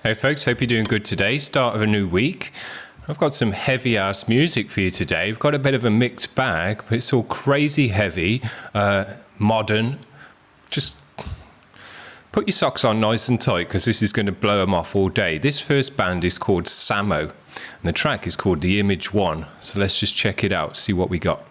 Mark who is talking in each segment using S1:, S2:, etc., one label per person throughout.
S1: Hey folks, hope you're doing good today. Start of a new week. I've got some heavy ass music for you today. We've got a bit of a mixed bag, but it's all crazy heavy, modern. Just put your socks on nice and tight because this is going to blow them off all day. This first band is called Samo and the track is called The Image One. So let's just check it out, see what we got.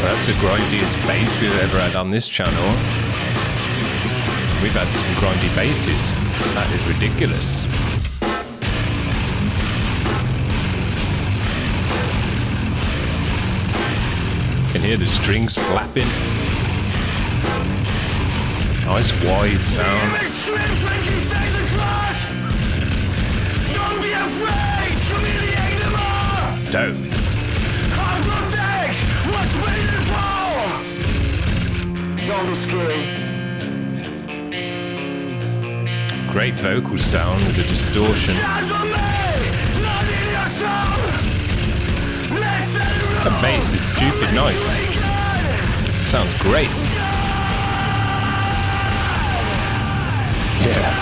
S1: That's the grindiest bass we've ever had on this channel. We've had some grindy basses. That is ridiculous. You can hear the strings flapping. Nice wide sound. Dope.
S2: Don't be scary.
S1: Great vocal sound with the distortion. The bass is stupid nice. Sounds great. Yeah.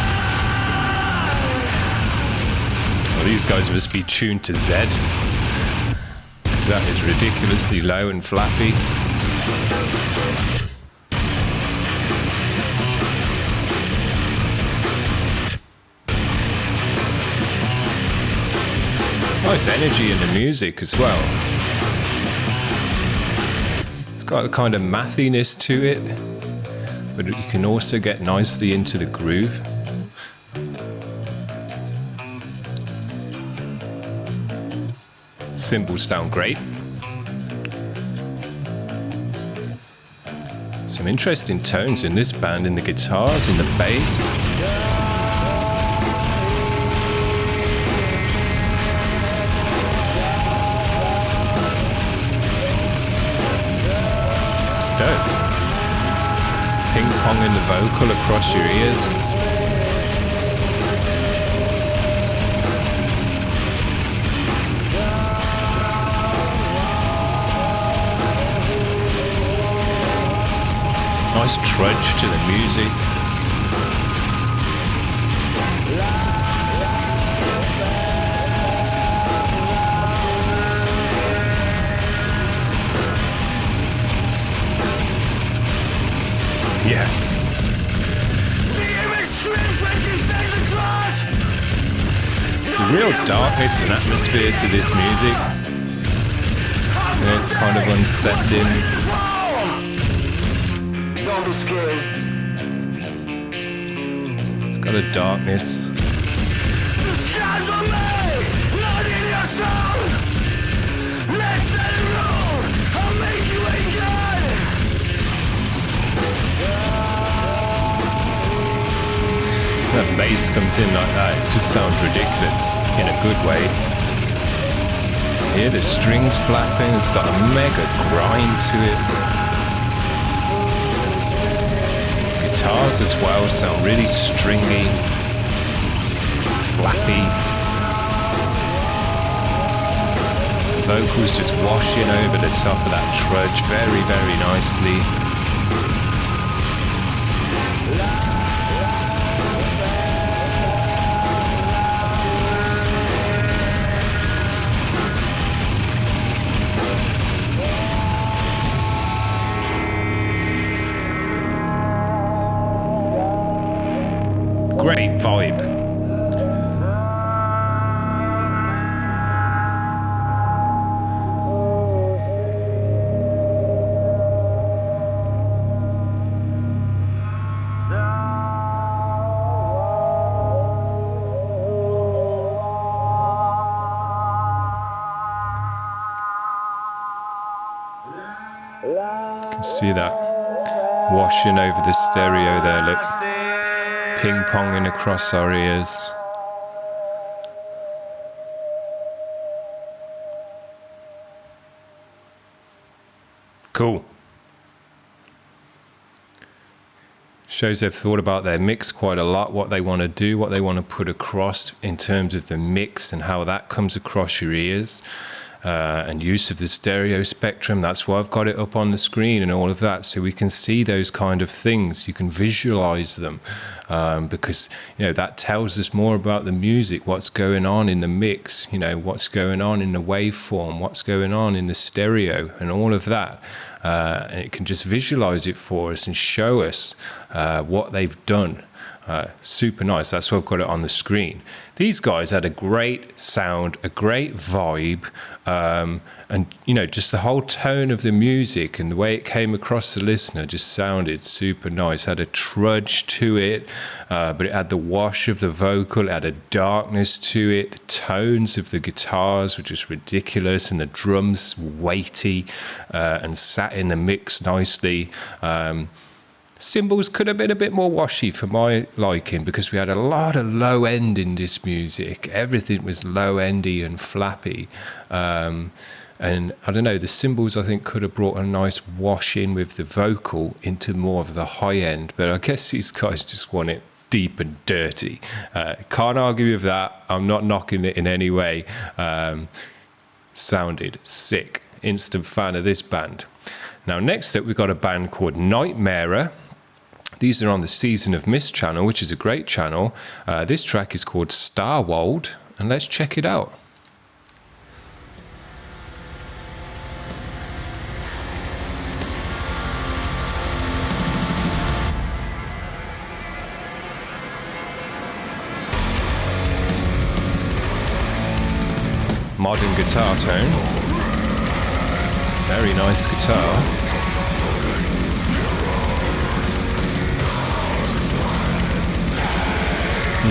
S1: Well, these guys must be tuned to Z. That is ridiculously low and flappy. Nice energy in the music as well. It's got a kind of mathiness to it, but you can also get nicely into the groove. Cymbals sound great. Some interesting tones in this band, in the guitars, in the bass. Dope. Ping pong in the vocal across your ears. Nice trudge to the music. Yeah. There's a real darkness and atmosphere to this music. And it's kind of unsettling.
S2: Don't be scary.
S1: It's got a darkness.
S2: The skies are made, not in your soul. Let's let it roll. I'll make you again.
S1: That bass comes in like that, it just sounds ridiculous in a good way. Hear the strings flapping, it's got a mega grind to it. Guitars as well sound really stringy, flappy. Vocals just washing over the top of that trudge very, very nicely. Great vibe. You can see that washing over the stereo there, look. Ping-ponging across our ears. Cool. Shows they've thought about their mix quite a lot, what they want to do, what they want to put across in terms of the mix and how that comes across your ears, and use of the stereo spectrum. That's why I've got it up on the screen and all of that, so we can see those kind of things. You can visualize them, because that tells us more about the music, what's going on in the mix, what's going on in the waveform, what's going on in the stereo and all of that. And it can just visualize it for us and show us what they've done. Super nice. That's why I've got it on the screen. These guys had a great sound, a great vibe, and just the whole tone of the music and the way it came across the listener just sounded super nice. Had a trudge to it, but it had the wash of the vocal, it had a darkness to it. The tones of the guitars were just ridiculous, and the drums weighty and sat in the mix nicely. Cymbals could have been a bit more washy for my liking, because we had a lot of low end in this music. Everything was low endy and flappy. And I don't know, the cymbals I think could have brought a nice wash in with the vocal into more of the high end. But I guess these guys just want it deep and dirty. Can't argue with that. I'm not knocking it in any way. Sounded sick. Instant fan of this band. Now, next up, we've got a band called Nightmare. These are on the Season of Mist channel, which is a great channel. This track is called Starwold, and let's check it out. Modern guitar tone. Very nice guitar.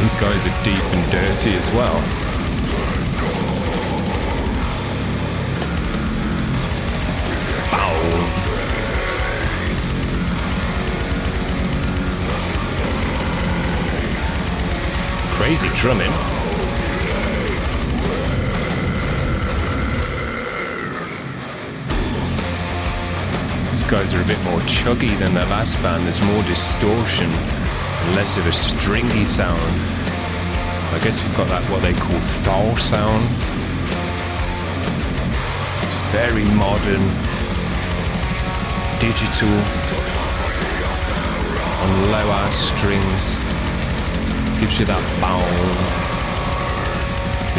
S1: These guys are deep and dirty as well. Ow. Crazy drumming. These guys are a bit more chuggy than the last band. There's more distortion. Less of a stringy sound. I guess we've got that what they call thal sound. It's very modern, digital, on low ass strings. Gives you that bound.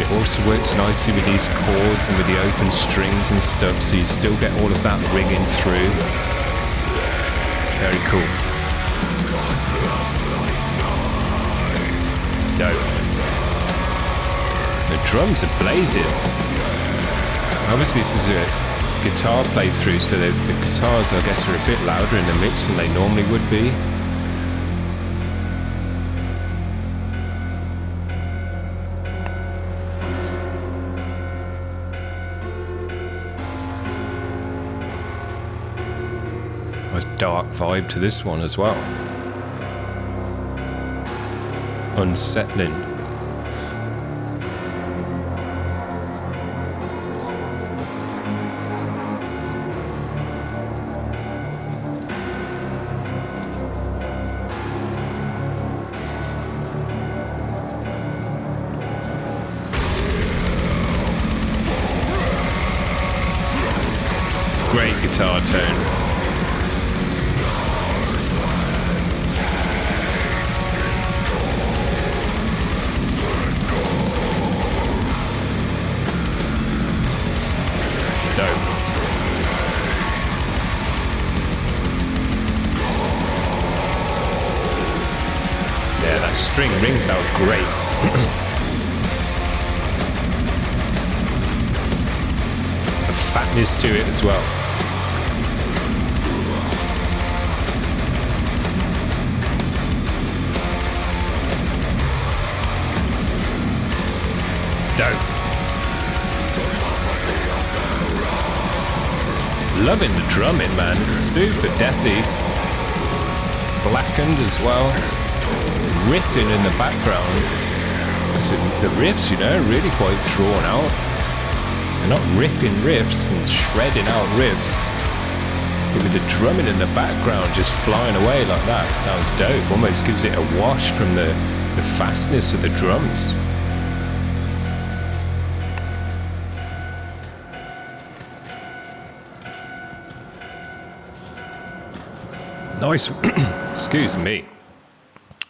S1: It also works nicely with these chords and with the open strings and stuff, so you still get all of that ringing through. Very cool. The drums are blazing. Obviously this is a guitar playthrough, so the guitars I guess are a bit louder in the mix than they normally would be. Nice dark vibe to this one as well. Unsettling. Great guitar tone. Yeah, that string rings out great. The fatness to it as well. Dope. Loving the drumming, man. It's super deathy. Blackened as well. Ripping in the background. So the riffs, really quite drawn out. They're not ripping riffs and shredding out riffs. With the drumming in the background just flying away like that, sounds dope. Almost gives it a wash from the fastness of the drums. Nice. Excuse me.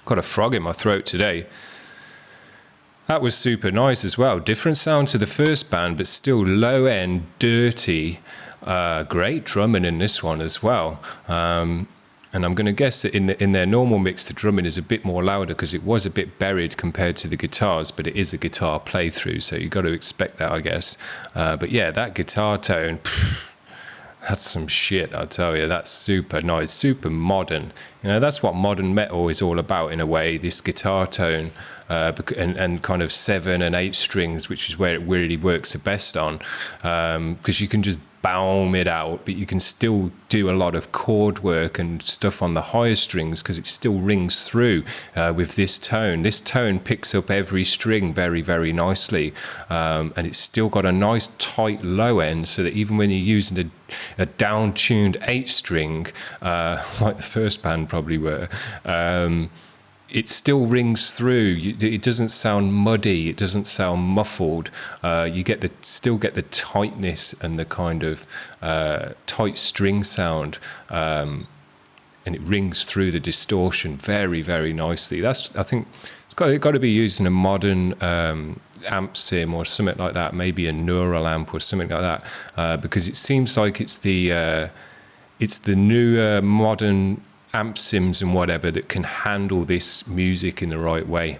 S1: Got a frog in my throat today. That was super nice as well. Different sound to the first band, but still low end, dirty. Great drumming in this one as well. And I'm going to guess that in their normal mix, the drumming is a bit more louder because it was a bit buried compared to the guitars, but it is a guitar playthrough, so you've got to expect that, I guess. But yeah, that guitar tone, that's some shit, I'll tell you. That's super nice, super modern. You know, that's what modern metal is all about in a way, this guitar tone and kind of 7 and 8 strings, which is where it really works the best on, because you can just baum it out, but you can still do a lot of chord work and stuff on the higher strings because it still rings through with this tone. This tone picks up every string very, very nicely, and it's still got a nice tight low end, so that even when you're using a down-tuned 8 string, like the first band probably were, it still rings through. It doesn't sound muddy. It doesn't sound muffled. You still get the tightness and the kind of tight string sound, and it rings through the distortion very, very nicely. I think it's got to be used in a modern amp sim or something like that. Maybe a neural amp or something like that, because it seems like it's the newer modern amp sims and whatever that can handle this music in the right way.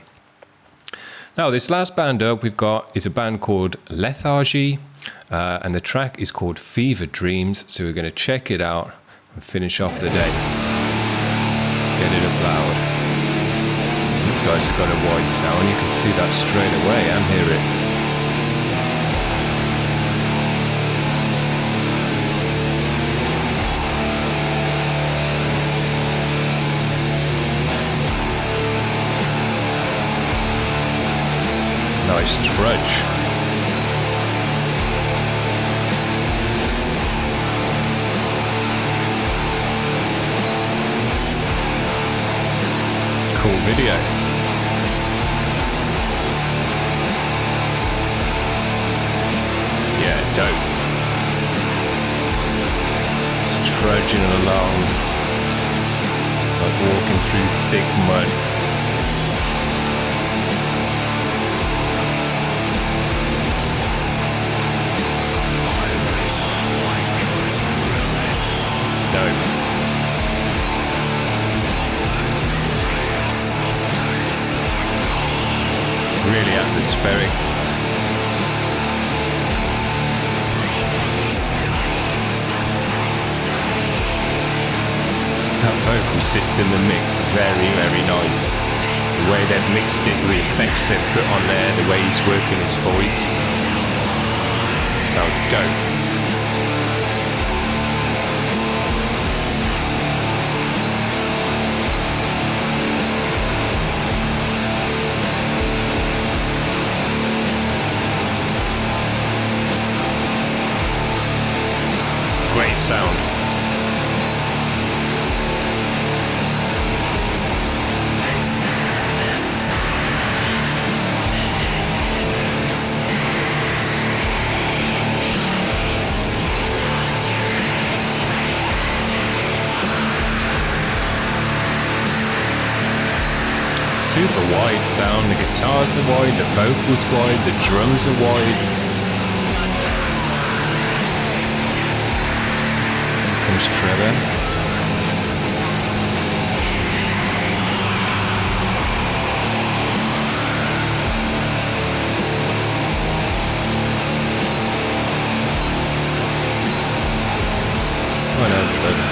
S1: Now, this last band up we've got is a band called Lethargie, and the track is called Fever Dreams, so we're going to check it out and finish off the day. Get it up loud. These guys have got a wide sound, you can see that straight away and hear it. Nice trudge. Cool video. Yeah, dope. Just trudging along, like walking through thick mud. Really atmospheric. That vocal sits in the mix very, very nice. The way they've mixed it, the effects they've put on there, the way he's working his voice. Sounds dope. Great sound. Super wide sound, the guitars are wide, the vocals wide, the drums are wide. Trevor. Well done, Trevor.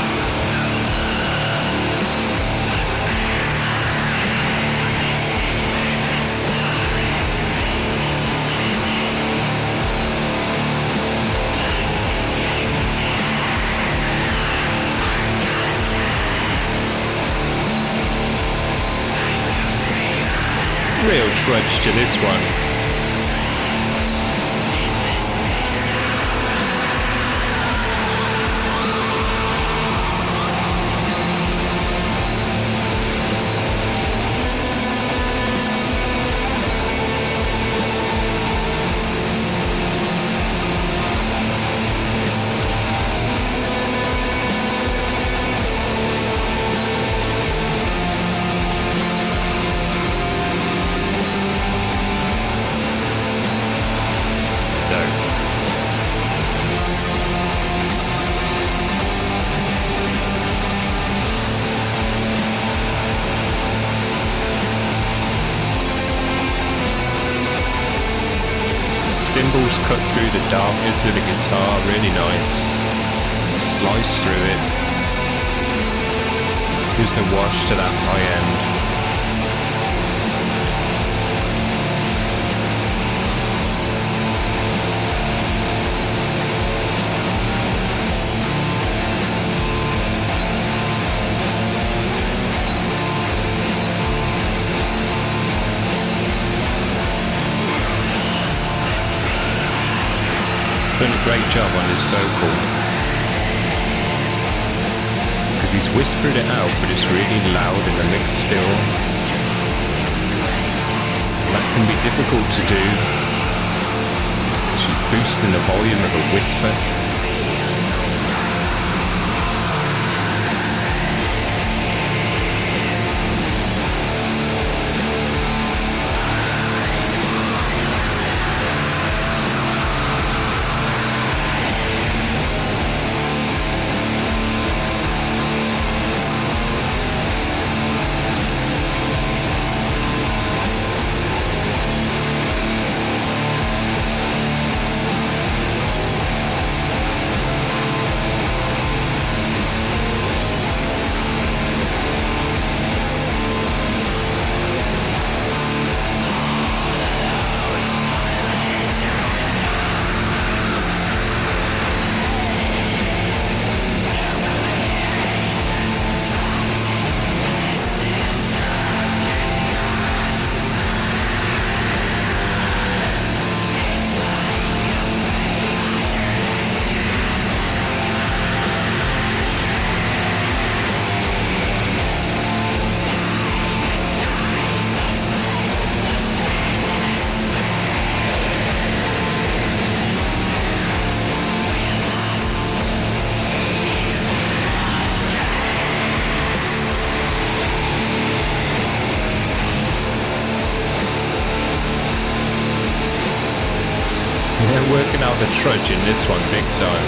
S1: Real trudge to this one. cymbals cut through the darkness of the guitar, really nice. Slice through it. Gives a wash to that high end. Done a great job on his vocal, because he's whispered it out, but it's really loud in the mix still. And that can be difficult to do. She's boosting the volume of a whisper. They're working out the trudge in this one big time.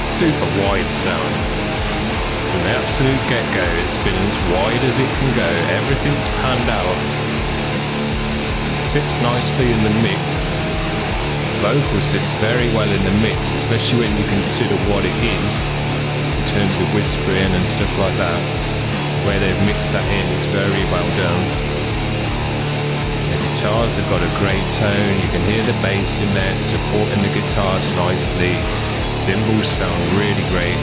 S1: Super wide sound. From the absolute get-go, it's been as wide as it can go. Everything's panned out. It sits nicely in the mix. Vocal sits very well in the mix, especially when you consider what it is in terms of whispering and stuff like that. Where they've mixed that in is very well done. The guitars have got a great tone. You can hear the bass in there supporting the guitars nicely. The cymbals sound really great.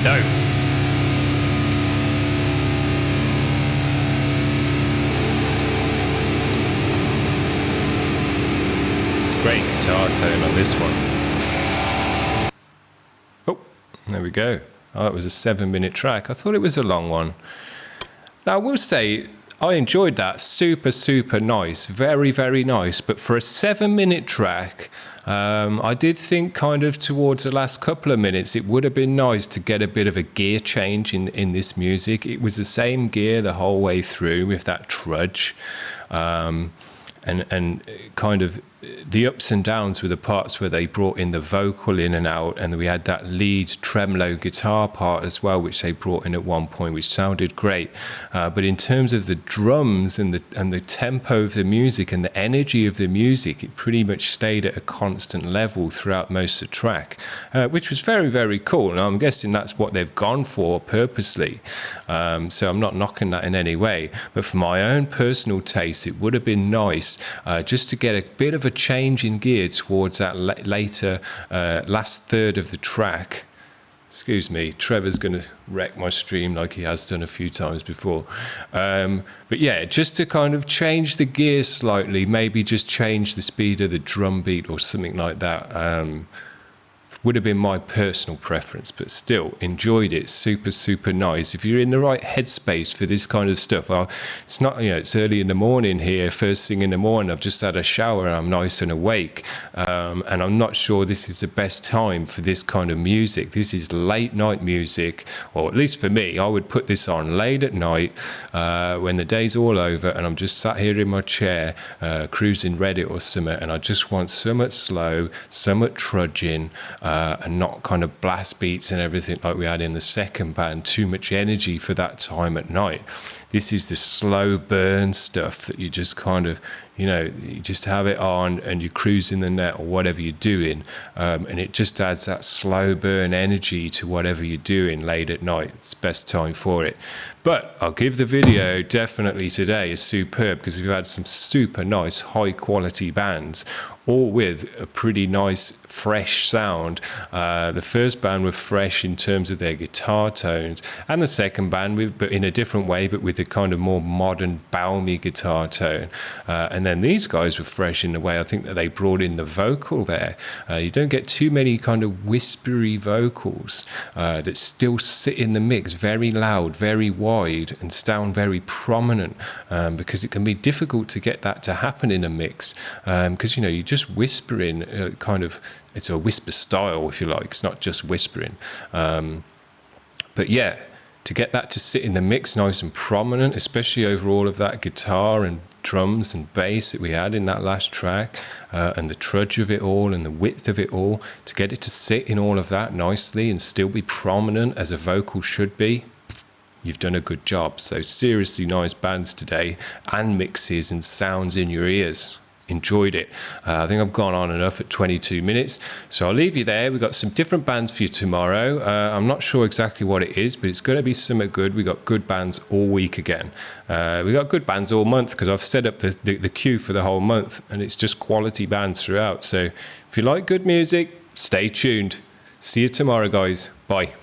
S1: Dope. Great guitar tone on this one. Oh, there we go. Oh, it was a 7-minute track. I thought it was a long one. Now, I will say, I enjoyed that. Super, super nice. Very, very nice. But for a 7-minute track, I did think kind of towards the last couple of minutes, it would have been nice to get a bit of a gear change in this music. It was the same gear the whole way through with that trudge. And kind of the ups and downs were the parts where they brought in the vocal in and out, and we had that lead tremolo guitar part as well, which they brought in at one point, which sounded great. But in terms of the drums and the tempo of the music and the energy of the music, it pretty much stayed at a constant level throughout most of the track, which was very, very cool. And I'm guessing that's what they've gone for purposely. So I'm not knocking that in any way. But for my own personal taste, it would have been nice just to get a bit of a change in gear towards that later last third of the track. Excuse me, Trevor's going to wreck my stream like he has done a few times before. But yeah, just to kind of change the gear slightly, maybe just change the speed of the drum beat or something like that. would have been my personal preference, but still enjoyed it. Super, super nice. If you're in the right headspace for this kind of stuff, well, it's not, it's early in the morning here, first thing in the morning. I've just had a shower and I'm nice and awake. And I'm not sure this is the best time for this kind of music. This is late night music, or at least for me, I would put this on late at night when the day's all over and I'm just sat here in my chair cruising Reddit or something, and I just want so much slow, so much trudging, and not kind of blast beats and everything like we had in the second band, too much energy for that time at night. This is the slow burn stuff that you just kind of, you just have it on and you cruise in the net or whatever you're doing, and it just adds that slow burn energy to whatever you're doing late at night. It's the best time for it. But I'll give the video definitely today is superb, because we've had some super nice high quality bands, all with a pretty nice fresh sound. The first band were fresh in terms of their guitar tones, and the second band, but in a different way, but with a kind of more modern, balmy guitar tone. And then these guys were fresh in the way I think that they brought in the vocal there. You don't get too many kind of whispery vocals that still sit in the mix very loud, very wide, and sound very prominent, because it can be difficult to get that to happen in a mix, because you're just whispering, kind of, it's a whisper style if you like, it's not just whispering, but yeah, to get that to sit in the mix nice and prominent, especially over all of that guitar and drums and bass that we had in that last track, and the trudge of it all and the width of it all, to get it to sit in all of that nicely and still be prominent as a vocal should be, you've done a good job. So seriously nice bands today, and mixes and sounds in your ears. Enjoyed it. I think I've gone on enough at 22 minutes, so I'll leave you there. We've got some different bands for you tomorrow. I'm not sure exactly what it is, but it's going to be something good. We've got good bands all week again. We've got good bands all month, because I've set up the queue for the whole month, and it's just quality bands throughout. So if you like good music, stay tuned. See you tomorrow, guys. Bye.